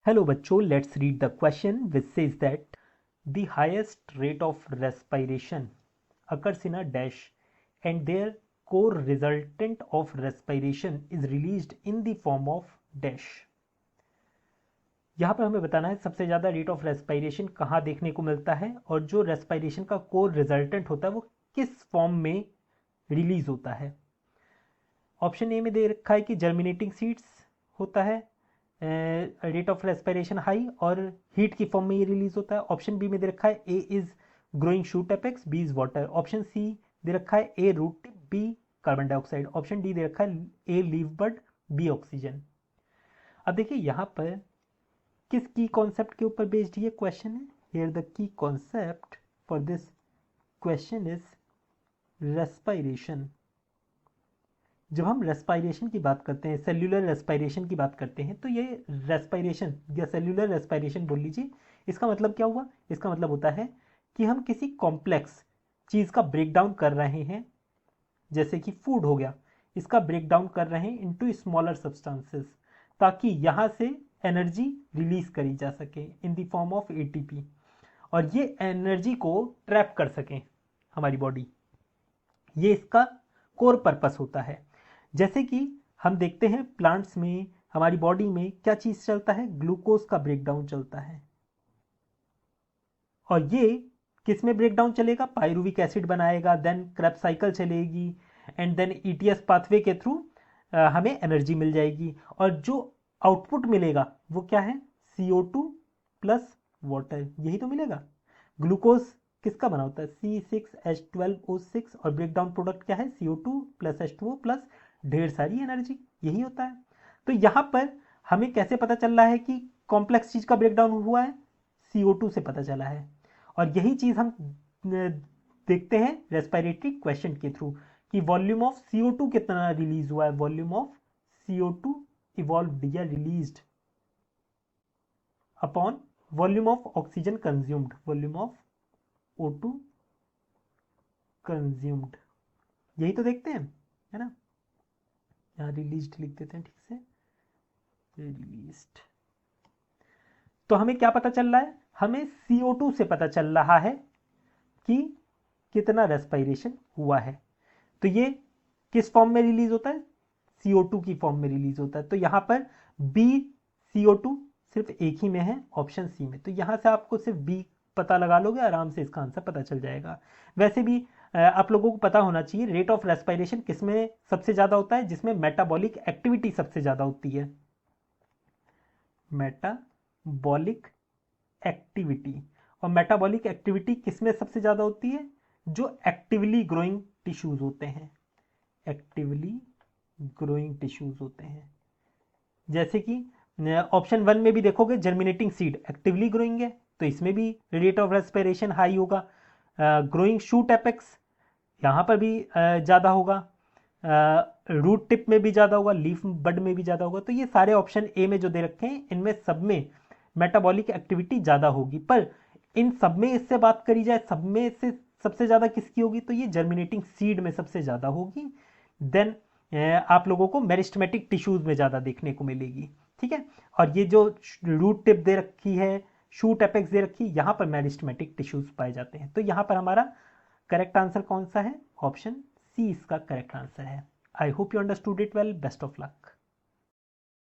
Hello बच्चों, let's read the question which says that the highest rate of respiration occurs in a dash and their core resultant of respiration is released in the form of dash। यहाँ पर हमें बताना है सबसे ज़्यादा rate of respiration कहाँ देखने को मिलता है और जो रेस्पिरेशन का कोर रिजल्टेंट होता है वो किस फॉर्म में रिलीज होता है। ऑप्शन ए में दे रखा है कि जर्मिनेटिंग सीड्स होता है रेट ऑफ रेस्पिरेशन हाई और हीट की फॉर्म में ये रिलीज होता है। ऑप्शन बी में दे रखा है A is growing shoot apex, B is water. Option C दे रखा है A root tip, B carbon dioxide. Option D दे रखा है A leaf bud, B oxygen. अब देखिए यहाँ पर किस की कॉन्सेप्ट के ऊपर बेस्ड ये क्वेश्चन है। Here the key concept for this question is respiration. जब हम रेस्पिरेशन की बात करते हैं, सेल्यूलर रेस्पिरेशन की बात करते हैं, तो ये रेस्पिरेशन या सेल्यूलर रेस्पिरेशन बोल लीजिए, इसका मतलब क्या हुआ? इसका मतलब होता है कि हम किसी कॉम्प्लेक्स चीज़ का ब्रेकडाउन कर रहे हैं, जैसे कि फूड हो गया, इसका ब्रेकडाउन कर रहे हैं इनटू स्मॉलर सब्सटेंसेस ताकि यहाँ से एनर्जी रिलीज करी जा सके in the form of ATP और ये एनर्जी को ट्रैप कर सकें हमारी बॉडी। ये इसका कोर पर्पस होता है। जैसे कि हम देखते हैं प्लांट्स में, हमारी बॉडी में क्या चीज चलता है? ग्लूकोज का ब्रेकडाउन चलता है और ये किस में ब्रेकडाउन चलेगा? पायरुविक एसिड बनाएगा, देन क्रेब्स साइकिल चलेगी एंड देन ईटीएस पाथवे के थ्रू हमें एनर्जी मिल जाएगी और जो आउटपुट मिलेगा वो क्या है? CO2 प्लस वाटर, यही तो मिलेगा। ग्लूकोज किसका बना होता है? C6H12O6 और ब्रेकडाउन प्रोडक्ट क्या है? CO2 प्लस H2O प्लस ढेर सारी एनर्जी, यही होता है। तो यहाँ पर हमें कैसे पता चल रहा है कि कॉम्प्लेक्स चीज का ब्रेकडाउन हुआ है? CO2 से पता चला है और यही चीज हम देखते हैं रेस्पिरेटरी क्वेश्चन के थ्रू कि वॉल्यूम ऑफ CO2 कितना रिलीज हुआ है। वॉल्यूम ऑफ CO2 इवॉल्व्ड या released upon volume of oxygen consumed, volume of O2 consumed, यही तो देखते हैं, है ना। यहाँ रिलीज्ड लिख देते हैं, ठीक से, रिलीज्ड। तो हमें क्या पता चल रहा है? हमें CO2 से पता चल रहा है कि कितना रेस्पिरेशन हुआ है। तो ये किस फॉर्म में रिलीज होता है? CO2 की फॉर्म में रिलीज होता है। तो यहाँ पर B CO2 सिर्फ एक ही में है, ऑप्शन सी में। तो यहाँ से आपको सिर्फ B पता लगा लोगे, आराम से इसका आंसर पता चल जाएगा। वैसे भी आप लोगों को पता होना चाहिए रेट ऑफ रेस्पिरेशन किसमें सबसे ज्यादा होता है? जिसमें मेटाबॉलिक एक्टिविटी सबसे ज्यादा होती है। मेटाबॉलिक एक्टिविटी, और मेटाबॉलिक एक्टिविटी किसमें सबसे ज्यादा होती है? जो एक्टिवली ग्रोइंग टिश्यूज होते हैं, एक्टिवली ग्रोइंग टिश्यूज होते हैं। जैसे कि ऑप्शन 1 में भी देखोगे जर्मिनेटिंग सीड एक्टिवली ग्रोइंग है, तो इसमें भी रेट ऑफ रेस्पिरेशन हाई होगा। ग्रोइंग शूट एपेक्स यहाँ पर भी ज़्यादा होगा, रूट टिप में भी ज़्यादा होगा, लीफ बड में भी ज़्यादा होगा। तो ये सारे ऑप्शन ए में जो दे रखे हैं इनमें सब में मेटाबॉलिक एक्टिविटी ज़्यादा होगी, पर इन सब में इससे बात करी जाए, सब में से सबसे ज़्यादा किसकी होगी? तो ये जर्मिनेटिंग सीड में सबसे ज़्यादा होगी। देन आप लोगों को मेरिस्टेमेटिक टिश्यूज में ज़्यादा देखने को मिलेगी, ठीक है। और ये जो रूट टिप दे रखी है, शूट एपेक्स दे रखी है, यहाँ पर मेरिस्टेमेटिक टिश्यूज पाए जाते हैं। तो यहाँ पर हमारा करेक्ट आंसर कौन सा है? ऑप्शन सी इसका करेक्ट आंसर है। I hope you understood it well. Best of luck.